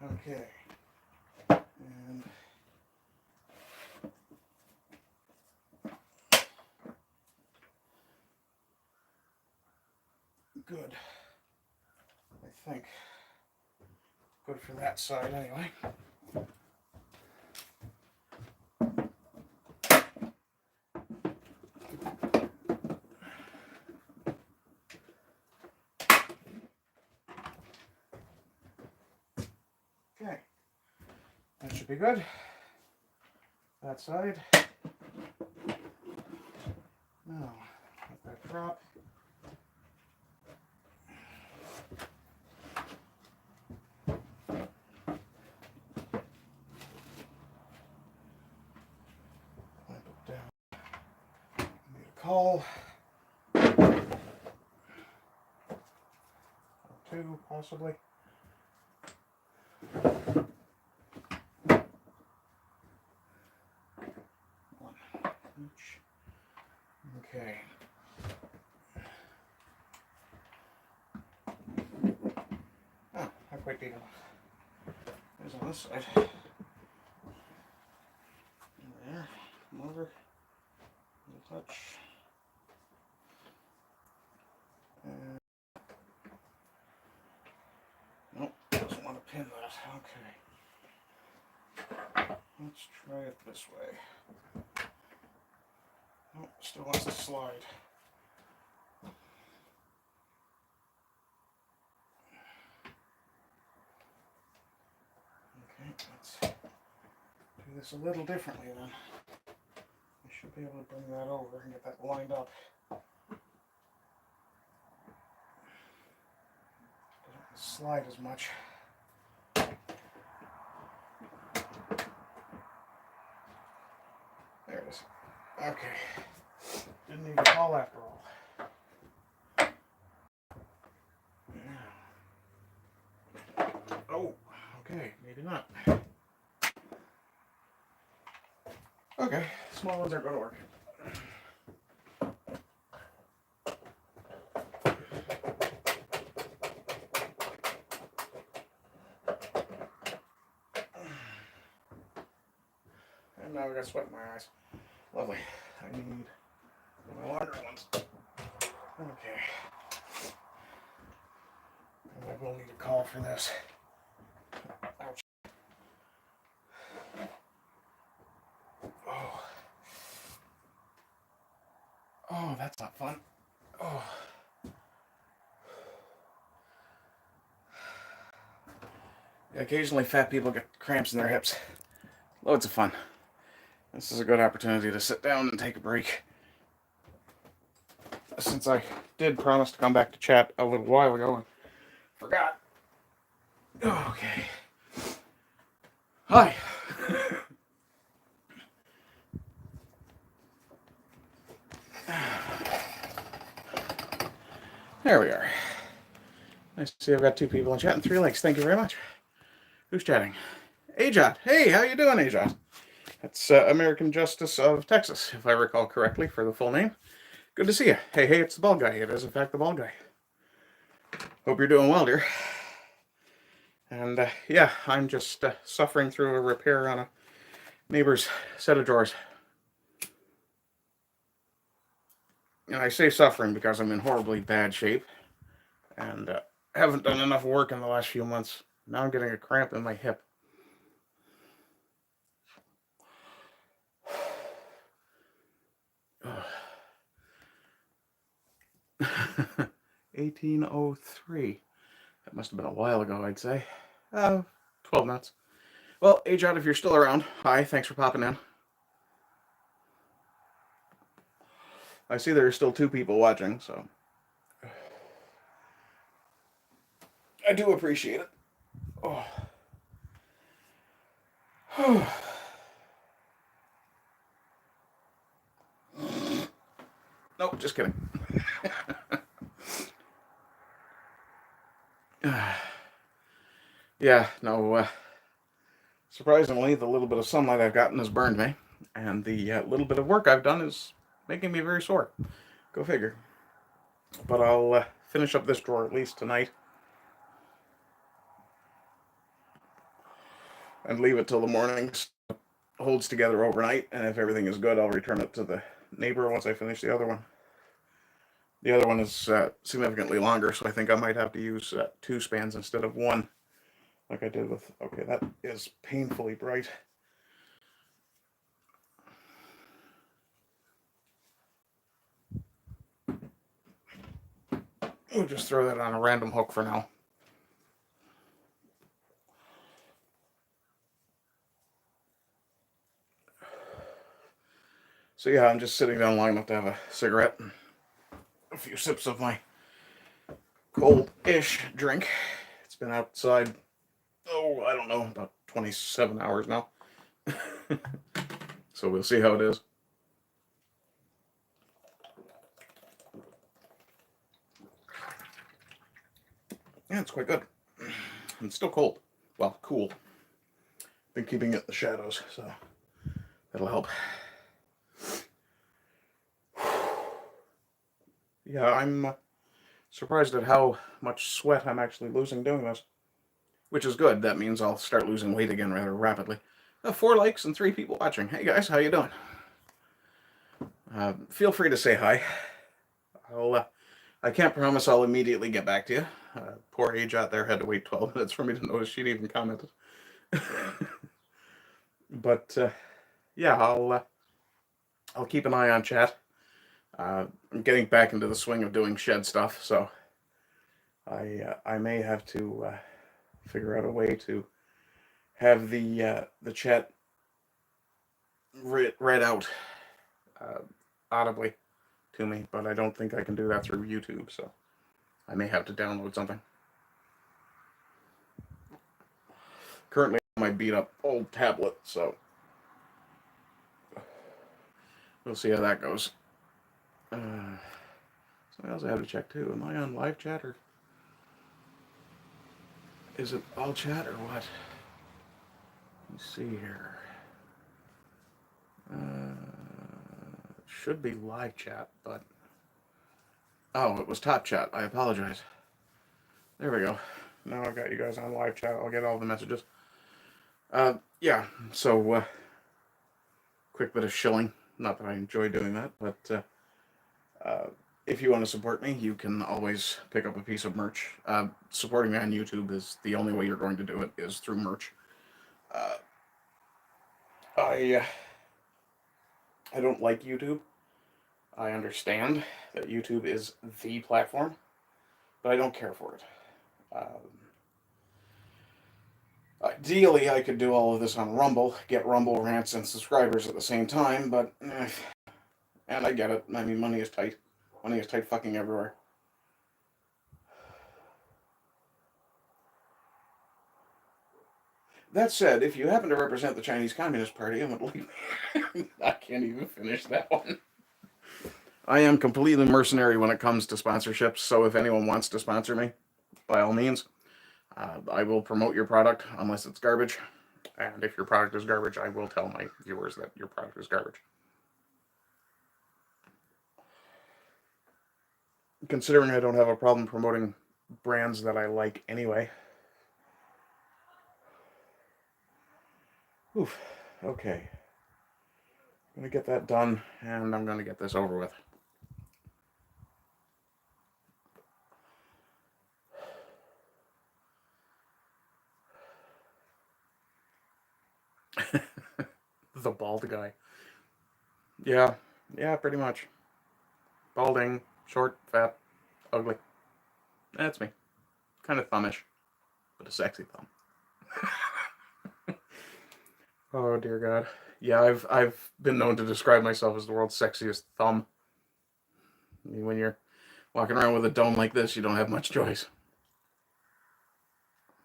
okay. And good. I think. Good for that side anyway. Okay. That should be good. That side. Now, let that drop. Clamp it down. Need a caul. Or two, possibly. One each. Okay. Oh, not quite deep enough. There's on this side. There. Come over. A touch. Okay. Let's try it this way. Nope, still wants to slide. Okay, let's do this a little differently then. I should be able to bring that over and get that lined up. Doesn't slide as much. There it is. Okay. Didn't need to call after all. Oh, okay, maybe not. Okay, small ones aren't going to work. And now I got sweat in my eyes. Lovely. I need my longer ones. Okay. And I will need a call for this. Ouch. Oh. Oh, that's not fun. Oh. Yeah, occasionally fat people get cramps in their hips. Loads of fun. This is a good opportunity to sit down and take a break. Since I did promise to come back to chat a little while ago and forgot. Okay. Hi. There we are. Nice to see I've got 2 people in chat and 3 likes. Thank you very much. Who's chatting? Ajot. Hey, how you doing, Ajot? That's American Justice of Texas, if I recall correctly, for the full name. Good to see you. Hey, it's the bald guy. It is, in fact, the bald guy. Hope you're doing well, dear. And, yeah, I'm just suffering through a repair on a neighbor's set of drawers. And I say suffering because I'm in horribly bad shape. And haven't done enough work in the last few months. Now I'm getting a cramp in my hip. Ugh. 1803. That must have been a while ago, I'd say. 12 months. Well, Ajot, if you're still around, hi, thanks for popping in. I see there are still 2 people watching, so I do appreciate it. Oh. Nope, just kidding. Yeah, no, surprisingly, the little bit of sunlight I've gotten has burned me, and the little bit of work I've done is making me very sore. Go figure. But I'll finish up this drawer at least tonight. And leave it till the morning. Holds together overnight, and if everything is good, I'll return it to the neighbor once I finish the other one. The other one is significantly longer, so I think I might have to use 2 spans instead of 1, like I did with... Okay, that is painfully bright. We'll just throw that on a random hook for now. So yeah, I'm just sitting down long enough to have a cigarette and a few sips of my cold-ish drink. It's been outside, I don't know, about 27 hours now. So we'll see how it is. Yeah, it's quite good. It's still cold. Well, cool. Been keeping it in the shadows, so that'll help. Yeah, I'm surprised at how much sweat I'm actually losing doing this. Which is good. That means I'll start losing weight again rather rapidly. 4 likes and 3 people watching. Hey guys, how you doing? Feel free to say hi. I'll I can't promise I'll immediately get back to you. Poor Age out there had to wait 12 minutes for me to notice she'd even commented. But yeah, I'll keep an eye on chat. I'm getting back into the swing of doing shed stuff, so I may have to figure out a way to have the chat read out uh, audibly to me, but I don't think I can do that through YouTube, so I may have to download something. Currently on my beat up old tablet, so we'll see how that goes. Something else I have to check too. Am I on live chat, or is it all chat, or what? Let me see here. It should be live chat, but oh, it was top chat. I apologize. There we go. Now I've got you guys on live chat. I'll get all the messages. Yeah. So quick bit of shilling. Not that I enjoy doing that, but if you want to support me, you can always pick up a piece of merch. Supporting me on YouTube is the only way you're going to do it, is through merch. I don't like YouTube. I understand that YouTube is the platform, but I don't care for it. Ideally, I could do all of this on Rumble, get Rumble rants and subscribers at the same time, but and I get it. I mean, money is tight. Money is tight fucking everywhere. That said, if you happen to represent the Chinese Communist Party and would like... I can't even finish that one. I am completely mercenary when it comes to sponsorships, so if anyone wants to sponsor me, by all means, I will promote your product unless it's garbage. And if your product is garbage, I will tell my viewers that your product is garbage. Considering I don't have a problem promoting brands that I like anyway. Oof. Okay. I'm going to get that done, and I'm going to get this over with. The bald guy. Yeah, pretty much. Balding, short, fat, ugly. That's me. Kind of thumbish, but a sexy thumb. Oh dear God. Yeah, I've been known to describe myself as the world's sexiest thumb. I mean, when you're walking around with a dome like this, you don't have much choice.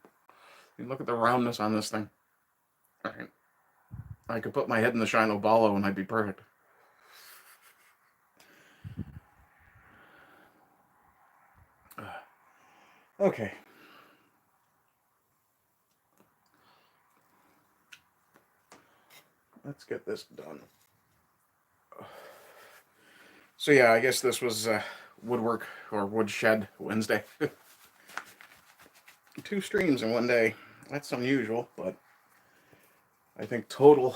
I mean, look at the roundness on this thing. All right. I could put my head in the Shino Ballo and I'd be perfect. Okay. Let's get this done. So yeah, I guess this was Woodwork or Woodshed Wednesday. 2 streams in one day. That's unusual, but I think total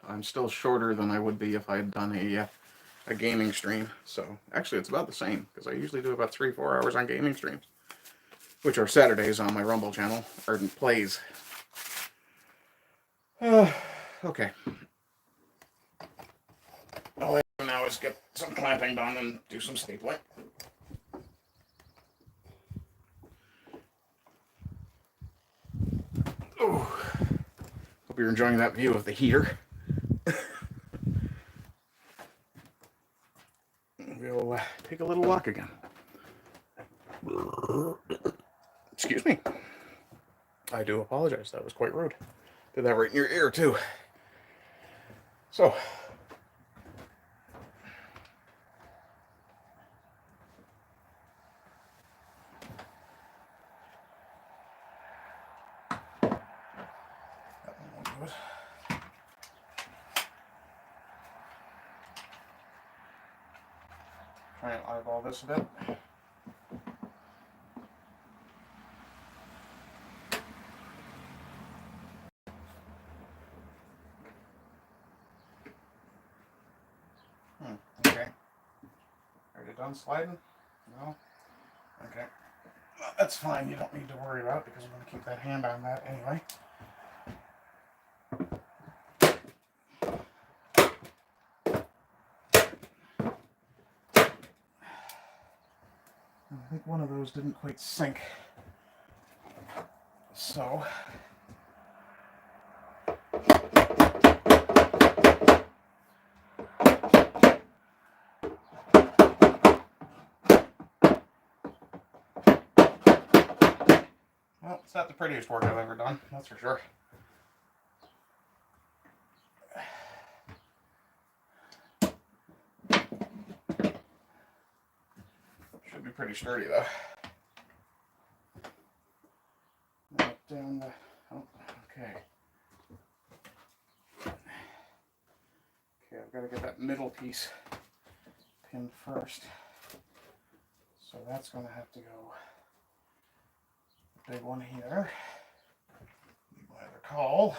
I'm still shorter than I would be if I had done a gaming stream. So actually it's about the same, because I usually do about 3-4 hours on gaming streams, which are Saturdays on my Rumble channel, Ardent Plays. Okay. All I have now is get some clamping done and do some stapling. Ooh. Hope you're enjoying that view of the heater. We'll take a little walk again. Excuse me. I do apologize. That was quite rude. Did that right in your ear, too. So, try and eyeball this a bit. Okay. Are you done sliding? No? Okay. Well, that's fine. You don't need to worry about it because I'm going to keep that hand on that anyway. I think one of those didn't quite sink. So, well, it's not the prettiest work I've ever done, that's for sure. Should be pretty sturdy though. Now down the, oh, okay. Okay, I've got to get that middle piece pinned first. So that's going to have to go. The big one here. Need my other caul.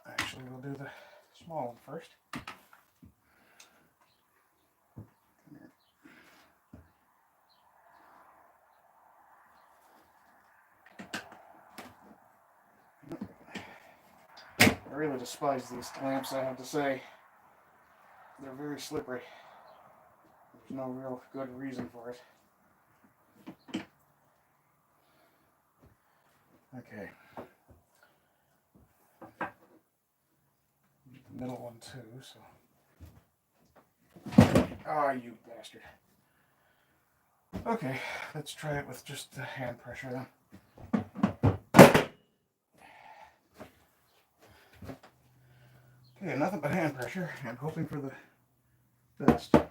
Actually, we'll do the small one first. I really despise these clamps, I have to say. They're very slippery. There's no real good reason for it. Okay. The middle one too, so. Ah, you bastard. Okay, let's try it with just the hand pressure then. Okay, nothing but hand pressure. I'm hoping for the best. Okay,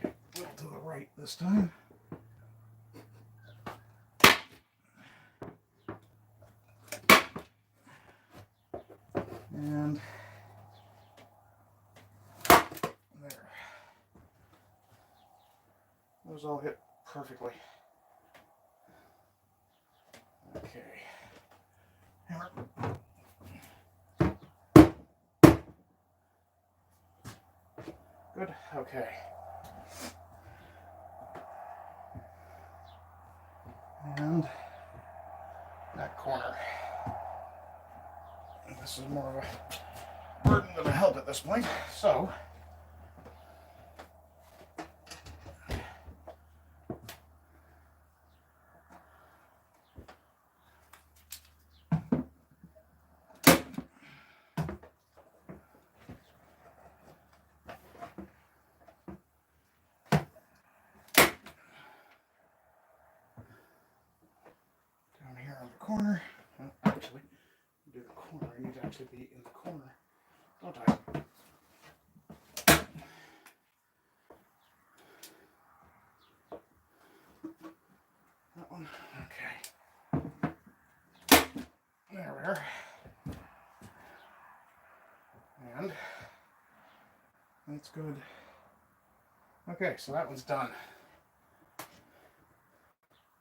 a little to the right this time. And there. Those all hit perfectly. Okay. Hammer. Good. Okay. And that corner. And this is more of a burden than a help at this point. So down here on the corner. Well, actually, do the corner. I need to actually be in the corner, don't I? That one. Okay. There we are. And that's good. Okay, so that one's done.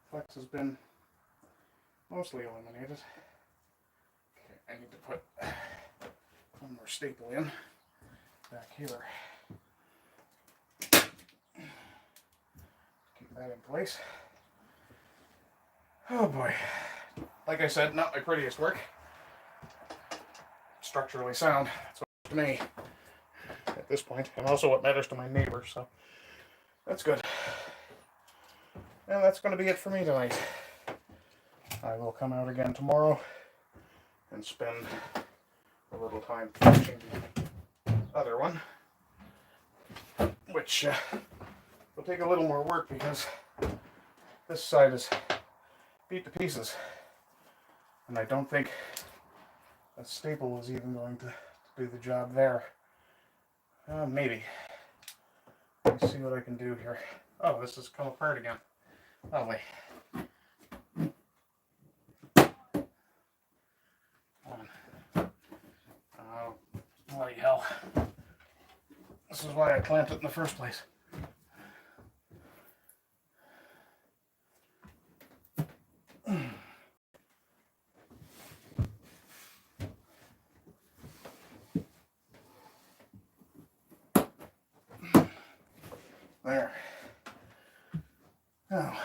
Flex has been mostly eliminated. Okay, I need to put one more staple in back here. Keep that in place. Oh boy. Like I said, not my prettiest work. Structurally sound. That's what matters to me at this point, and also what matters to my neighbors, so that's good. And that's going to be it for me tonight. I will come out again tomorrow and spend a little time finishing the other one, which will take a little more work because this side is beat to pieces, and I don't think a staple is even going to do the job there. Maybe. Let's see what I can do here. Oh, this has come apart again. Lovely. Oh, bloody hell. This is why I clamped it in the first place. There. Now,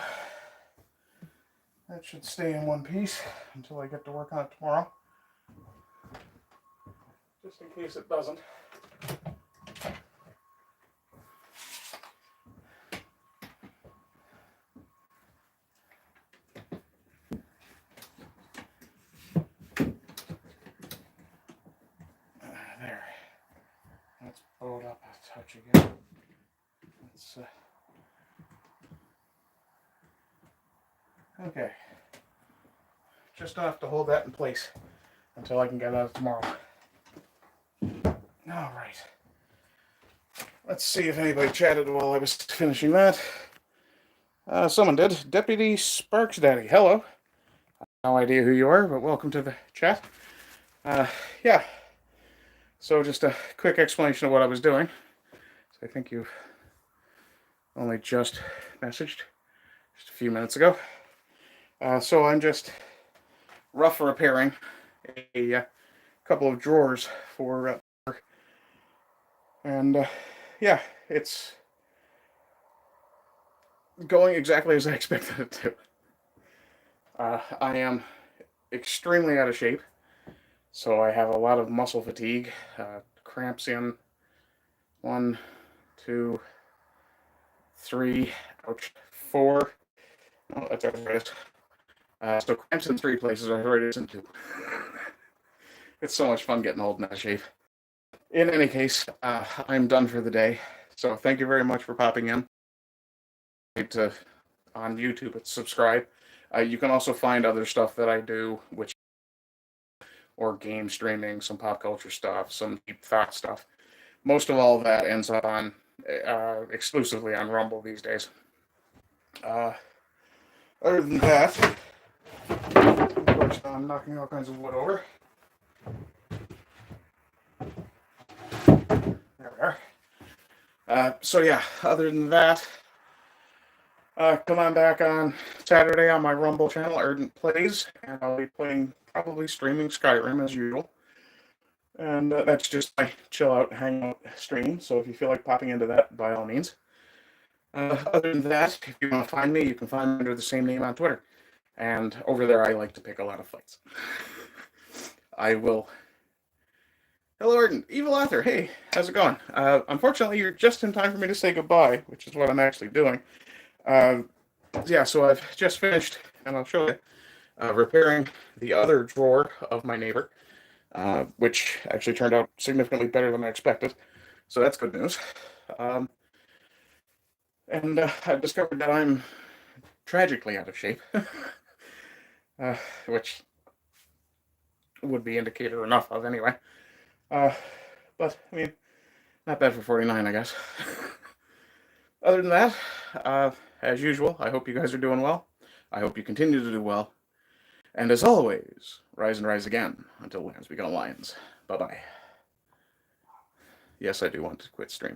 that should stay in one piece until I get to work on it tomorrow. Just in case it doesn't. There. Let's pull it up a touch again. Let's, okay. Just enough to hold that in place until I can get out tomorrow. All right. Let's see if anybody chatted while I was finishing that. Someone did. Deputy Sparks Daddy. Hello. No idea who you are, but welcome to the chat. Yeah. So just a quick explanation of what I was doing. So I think you've only just messaged just a few minutes ago. So I'm just rough repairing a couple of drawers for and yeah, it's going exactly as I expected it to. I am extremely out of shape, so I have a lot of muscle fatigue, cramps in 1, 2, 3, ouch, 4. Oh, that's arthritis. So cramps in 3 places, arthritis in 2. It's so much fun getting old and out of shape. In any case, I'm done for the day. So thank you very much for popping in. On YouTube, it's subscribe. You can also find other stuff that I do, or game streaming, some pop culture stuff, some deep thought stuff. Most of all that ends up on exclusively on Rumble these days. Other than that, of course, I'm knocking all kinds of wood over. There we are. So yeah, other than that, come on back on Saturday on my Rumble channel, Ardent Plays, and I'll be probably streaming Skyrim as usual. And that's just my chill out, hang out stream, so if you feel like popping into that, by all means. Other than that, if you want to find me, you can find me under the same name on Twitter. And over there, I like to pick a lot of fights. I will... Hello, Ardent. Evil Author. Hey, how's it going? Unfortunately, you're just in time for me to say goodbye, which is what I'm actually doing. Yeah, so I've just finished, and I'll show you, repairing the other drawer of my neighbor, which actually turned out significantly better than I expected. So that's good news. And I've discovered that I'm tragically out of shape, which would be indicator enough of anyway. But, I mean, not bad for 49, I guess. Other than that, as usual, I hope you guys are doing well. I hope you continue to do well. And as always, rise and rise again until lands become lions. Bye-bye. Yes, I do want to quit streaming.